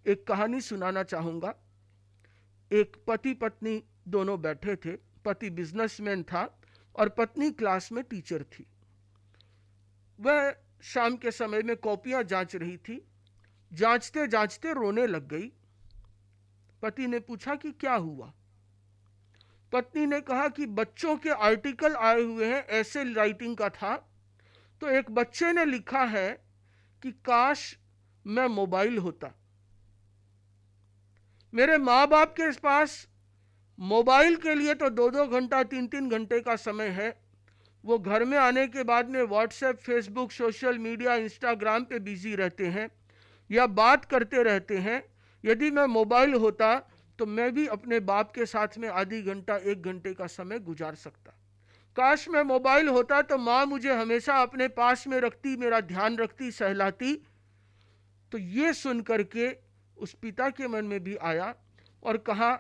एक कहानी सुनाना चाहूँगा। एक पति पत्नी दोनों बैठे थे। पति बिजनेसमैन था और पत्नी क्लास में टीचर थी। वह शाम के समय में कॉपियां जांच रही थी। जांचते जांचते रोने लग गई। पति ने पूछा कि क्या हुआ। पत्नी ने कहा कि बच्चों के आर्टिकल आए हुए हैं, ऐसे राइटिंग का था। तो एक बच्चे ने लिखा है कि काश मैं मोबाइल होता। मेरे माँ बाप के पास मोबाइल के लिए तो 2-2 घंटा 3-3 घंटे का समय है। वो घर में आने के बाद में WhatsApp, Facebook, social media, Instagram पे बिजी रहते हैं या बात करते रहते हैं। यदि मैं मोबाइल होता तो मैं भी अपने बाप के साथ में आधी घंटा 1 घंटे का समय गुजार सकता। काश मैं मोबाइल होता तो माँ मुझे हमेशा अपने पास में रखती, मेरा ध्यान रखती, सहलाती। तो ये सुन करके उस पिता के मन में भी आया और कहा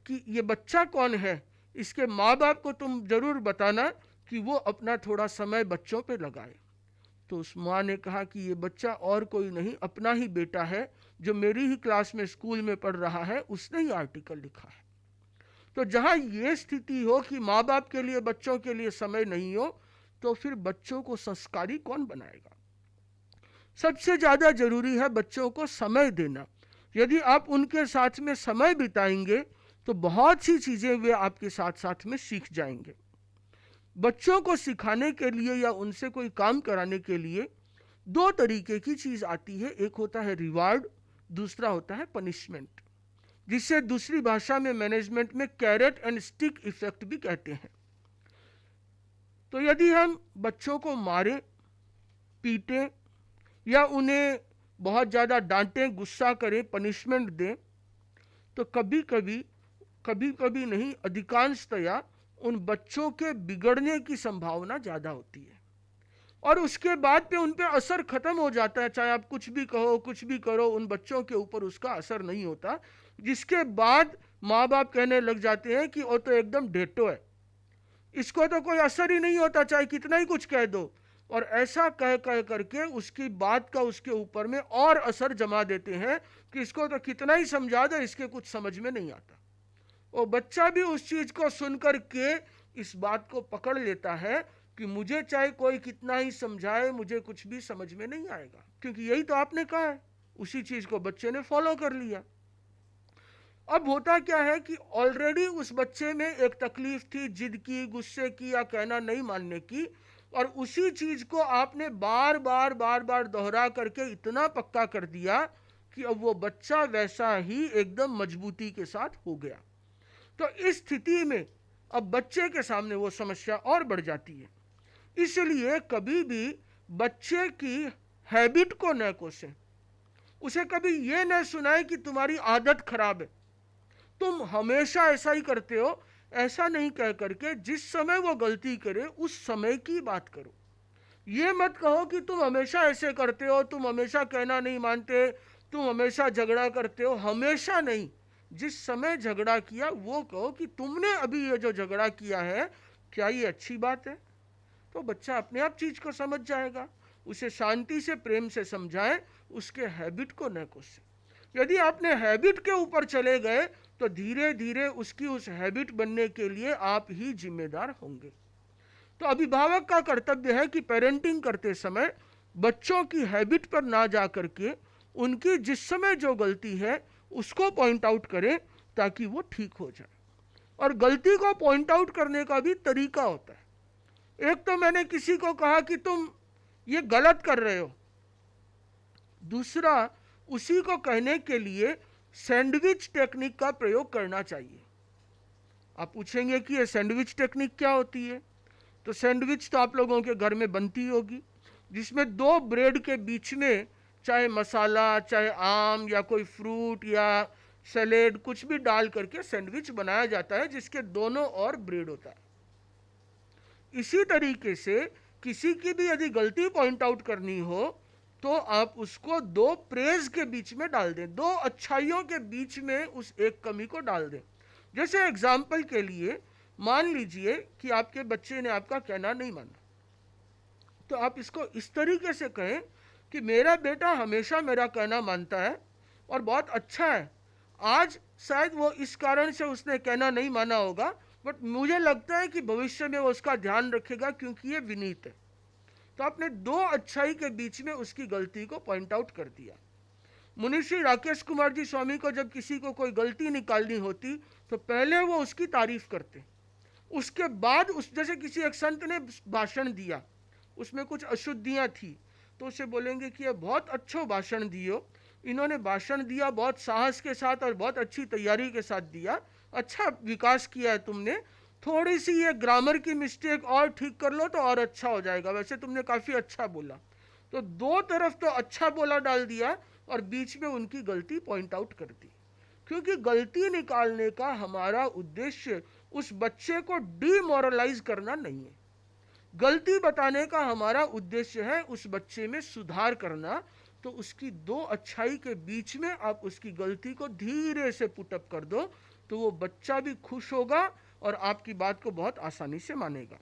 कि ये बच्चा कौन है, इसके माँ बाप को तुम जरूर बताना कि वो अपना थोड़ा समय बच्चों पे लगाए। तो उस माँ ने कहा कि ये बच्चा और कोई नहीं, अपना ही बेटा है, जो मेरी ही क्लास में स्कूल में पढ़ रहा है, उसने ही आर्टिकल लिखा है। तो जहाँ ये स्थिति हो कि माँ बाप के लिए बच्चों के लिए समय नहीं हो, तो फिर बच्चों को संस्कारी कौन बनाएगा। सबसे ज़्यादा जरूरी है बच्चों को समय देना। यदि आप उनके साथ में समय बिताएंगे तो बहुत सी चीज़ें वे आपके साथ साथ में सीख जाएंगे। बच्चों को सिखाने के लिए या उनसे कोई काम कराने के लिए 2 तरीके की चीज़ आती है। एक होता है रिवार्ड, दूसरा होता है पनिशमेंट, जिसे दूसरी भाषा में मैनेजमेंट में कैरेट एंड स्टिक इफेक्ट भी कहते हैं। तो यदि हम बच्चों को मारें, पीटें या उन्हें बहुत ज़्यादा डांटें, गुस्सा करें, पनिशमेंट दें, तो कभी कभी नहीं, अधिकांशतया उन बच्चों के बिगड़ने की संभावना ज़्यादा होती है और उसके बाद पे उन पे असर खत्म हो जाता है। चाहे आप कुछ भी कहो, कुछ भी करो, उन बच्चों के ऊपर उसका असर नहीं होता। जिसके बाद माँ बाप कहने लग जाते हैं कि वो तो एकदम डेटो है, इसको तो कोई असर ही नहीं होता, चाहे कितना ही कुछ कह दो। और ऐसा कह कह करके उसकी बात का उसके ऊपर में और असर जमा देते हैं कि इसको तो कितना ही समझा दो, इसके कुछ समझ में नहीं आता। वो बच्चा भी उस चीज को सुनकर के इस बात को पकड़ लेता है कि मुझे चाहे कोई कितना ही समझाए, मुझे कुछ भी समझ में नहीं आएगा, क्योंकि यही तो आपने कहा है। उसी चीज को बच्चे ने फॉलो कर लिया। अब होता क्या है कि ऑलरेडी उस बच्चे में एक तकलीफ थी, जिद की, गुस्से की या कहना नहीं मानने की, और उसी चीज को आपने बार बार दोहरा करके इतना पक्का कर दिया कि अब वो बच्चा वैसा ही एकदम मजबूती के साथ हो गया। तो इस स्थिति में अब बच्चे के सामने वो समस्या और बढ़ जाती है। इसलिए कभी भी बच्चे की हैबिट को न कोसें, उसे कभी ये न सुनाए कि तुम्हारी आदत खराब है, तुम हमेशा ऐसा ही करते हो। ऐसा नहीं कह करके जिस समय वो गलती करे उस समय की बात करो। ये मत कहो कि तुम हमेशा ऐसे करते हो, तुम हमेशा कहना नहीं मानते, तुम हमेशा झगड़ा करते हो। हमेशा नहीं, जिस समय झगड़ा किया वो कहो कि तुमने अभी ये जो झगड़ा किया है, क्या ये अच्छी बात है। तो बच्चा अपने आप चीज को समझ जाएगा। उसे शांति से, प्रेम से समझाएं, उसके हैबिट को न कोसें। यदि आपने हैबिट के ऊपर चले गए तो धीरे धीरे उसकी उस हैबिट बनने के लिए आप ही जिम्मेदार होंगे। तो अभिभावक का कर्तव्य है कि पेरेंटिंग करते समय बच्चों की हैबिट पर ना जा करके उनकी जिस समय जो गलती है उसको पॉइंट आउट करें, ताकि वो ठीक हो जाए। और गलती को पॉइंट आउट करने का भी तरीका होता है। एक तो मैंने किसी को कहा कि तुम ये गलत कर रहे हो, दूसरा उसी को कहने के लिए सैंडविच टेक्निक का प्रयोग करना चाहिए। आप पूछेंगे कि ये सैंडविच टेक्निक क्या होती है। तो सैंडविच तो आप लोगों के घर में बनती होगी, जिसमें 2 ब्रेड के बीच में चाहे मसाला, चाहे आम या कोई फ्रूट या सैलेड, कुछ भी डाल करके सैंडविच बनाया जाता है, जिसके दोनों ओर ब्रेड होता है। इसी तरीके से किसी की भी यदि गलती पॉइंट आउट करनी हो तो आप उसको 2 प्रेज के बीच में डाल दें, 2 अच्छाइयों के बीच में उस एक कमी को डाल दें। जैसे एग्जाम्पल के लिए मान लीजिए कि आपके बच्चे ने आपका कहना नहीं माना, तो आप इसको इस तरीके से कहें कि मेरा बेटा हमेशा मेरा कहना मानता है, और बहुत अच्छा है। आज शायद वो इस कारण से उसने कहना नहीं माना होगा, बट मुझे लगता है कि भविष्य में वो उसका ध्यान रखेगा क्योंकि ये विनीत है। तो आपने दो अच्छाई के बीच में उसकी गलती को पॉइंट आउट कर दिया। मुनिश्री राकेश कुमार जी स्वामी को जब किसी को कोई गलती निकालनी होती तो पहले वो उसकी तारीफ करते, उसके बाद उस जैसे किसी एक संत ने भाषण दिया, उसमें कुछ अशुद्धियां थी, तो उसे बोलेंगे कि ये बहुत अच्छा भाषण दियो, इन्होंने भाषण दिया बहुत साहस के साथ और बहुत अच्छी तैयारी के साथ दिया, अच्छा विकास किया है तुमने, थोड़ी सी ये ग्रामर की मिस्टेक और ठीक कर लो तो और अच्छा हो जाएगा, वैसे तुमने काफ़ी अच्छा बोला। तो दो तरफ तो अच्छा बोला डाल दिया और बीच में उनकी गलती पॉइंट आउट कर दी। क्योंकि गलती निकालने का हमारा उद्देश्य उस बच्चे को डीमोरलाइज करना नहीं है, गलती बताने का हमारा उद्देश्य है उस बच्चे में सुधार करना। तो उसकी दो अच्छाई के बीच में आप उसकी गलती को धीरे से पुटअप कर दो, तो वो बच्चा भी खुश होगा और आपकी बात को बहुत आसानी से मानेगा।